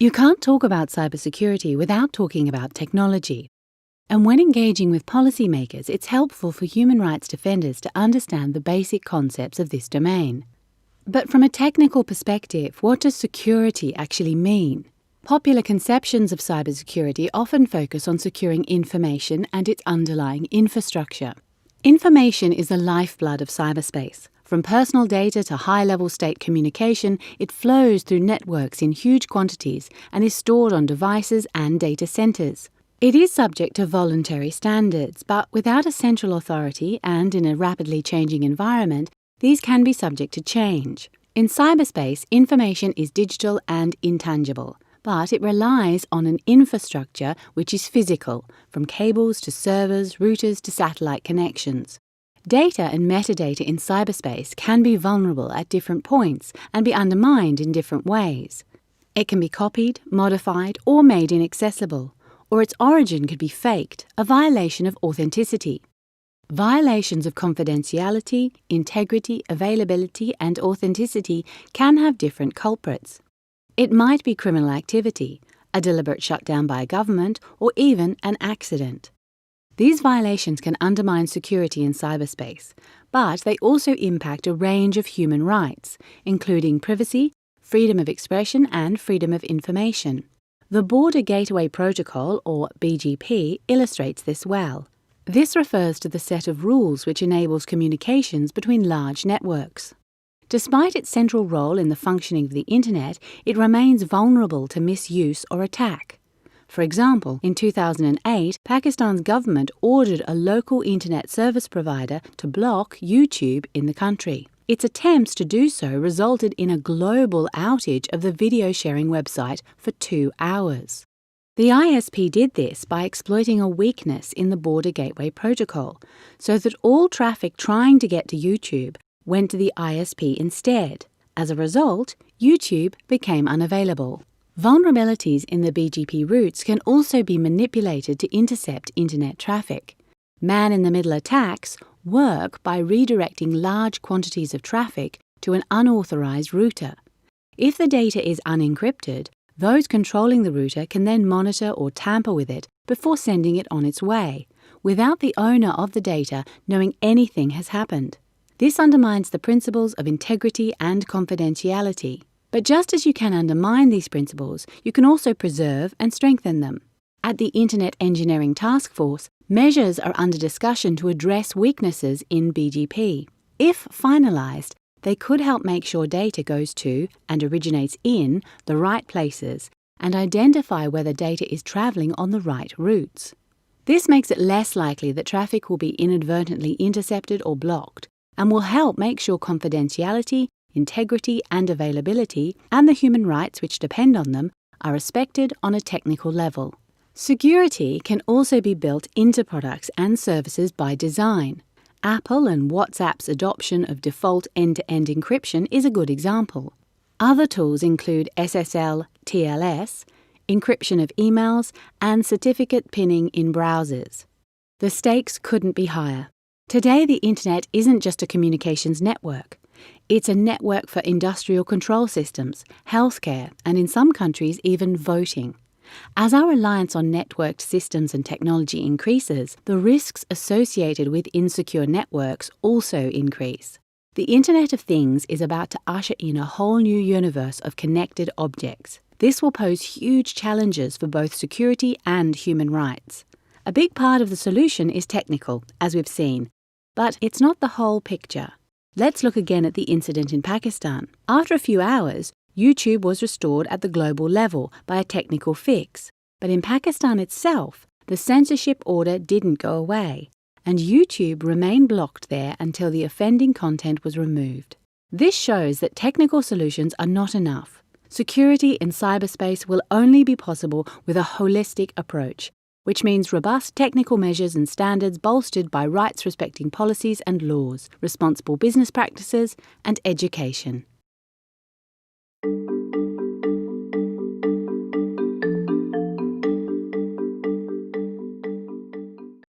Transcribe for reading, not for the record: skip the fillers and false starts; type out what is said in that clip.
You can't talk about cybersecurity without talking about technology. And when engaging with policymakers, it's helpful for human rights defenders to understand the basic concepts of this domain. But from a technical perspective, what does security actually mean? Popular conceptions of cybersecurity often focus on securing information and its underlying infrastructure. Information is the lifeblood of cyberspace. From personal data to high-level state communication, it flows through networks in huge quantities and is stored on devices and data centers. It is subject to voluntary standards, but without a central authority and in a rapidly changing environment, these can be subject to change. In cyberspace, information is digital and intangible, but it relies on an infrastructure which is physical, from cables to servers, routers to satellite connections. Data and metadata in cyberspace can be vulnerable at different points and be undermined in different ways. It can be copied, modified, or made inaccessible, or its origin could be faked, a violation of authenticity. Violations of confidentiality, integrity, availability, and authenticity can have different culprits. It might be criminal activity, a deliberate shutdown by a government, or even an accident. These violations can undermine security in cyberspace, but they also impact a range of human rights, including privacy, freedom of expression, and freedom of information. The Border Gateway Protocol, or BGP, illustrates this well. This refers to the set of rules which enables communications between large networks. Despite its central role in the functioning of the Internet, it remains vulnerable to misuse or attack. For example, in 2008, Pakistan's government ordered a local Internet service provider to block YouTube in the country. Its attempts to do so resulted in a global outage of the video sharing website for 2 hours. The ISP did this by exploiting a weakness in the Border Gateway Protocol, so that all traffic trying to get to YouTube went to the ISP instead. As a result, YouTube became unavailable. Vulnerabilities in the BGP routes can also be manipulated to intercept Internet traffic. Man-in-the-middle attacks work by redirecting large quantities of traffic to an unauthorized router. If the data is unencrypted, those controlling the router can then monitor or tamper with it before sending it on its way, without the owner of the data knowing anything has happened. This undermines the principles of integrity and confidentiality. But just as you can undermine these principles, you can also preserve and strengthen them. At the Internet Engineering Task Force, measures are under discussion to address weaknesses in BGP. If finalized, they could help make sure data goes to and originates in the right places and identify whether data is traveling on the right routes. This makes it less likely that traffic will be inadvertently intercepted or blocked, and will help make sure confidentiality, integrity, and availability, and the human rights which depend on them, are respected on a technical level. Security can also be built into products and services by design. Apple and WhatsApp's adoption of default end-to-end encryption is a good example. Other tools include SSL, TLS, encryption of emails, and certificate pinning in browsers. The stakes couldn't be higher. Today, the Internet isn't just a communications network. It's a network for industrial control systems, healthcare, and in some countries, even voting. As our reliance on networked systems and technology increases, the risks associated with insecure networks also increase. The Internet of Things is about to usher in a whole new universe of connected objects. This will pose huge challenges for both security and human rights. A big part of the solution is technical, as we've seen, but it's not the whole picture. Let's look again at the incident in Pakistan. After a few hours, YouTube was restored at the global level by a technical fix. But in Pakistan itself, the censorship order didn't go away, and YouTube remained blocked there until the offending content was removed. This shows that technical solutions are not enough. Security in cyberspace will only be possible with a holistic approach, which means robust technical measures and standards bolstered by rights-respecting policies and laws, responsible business practices, and education.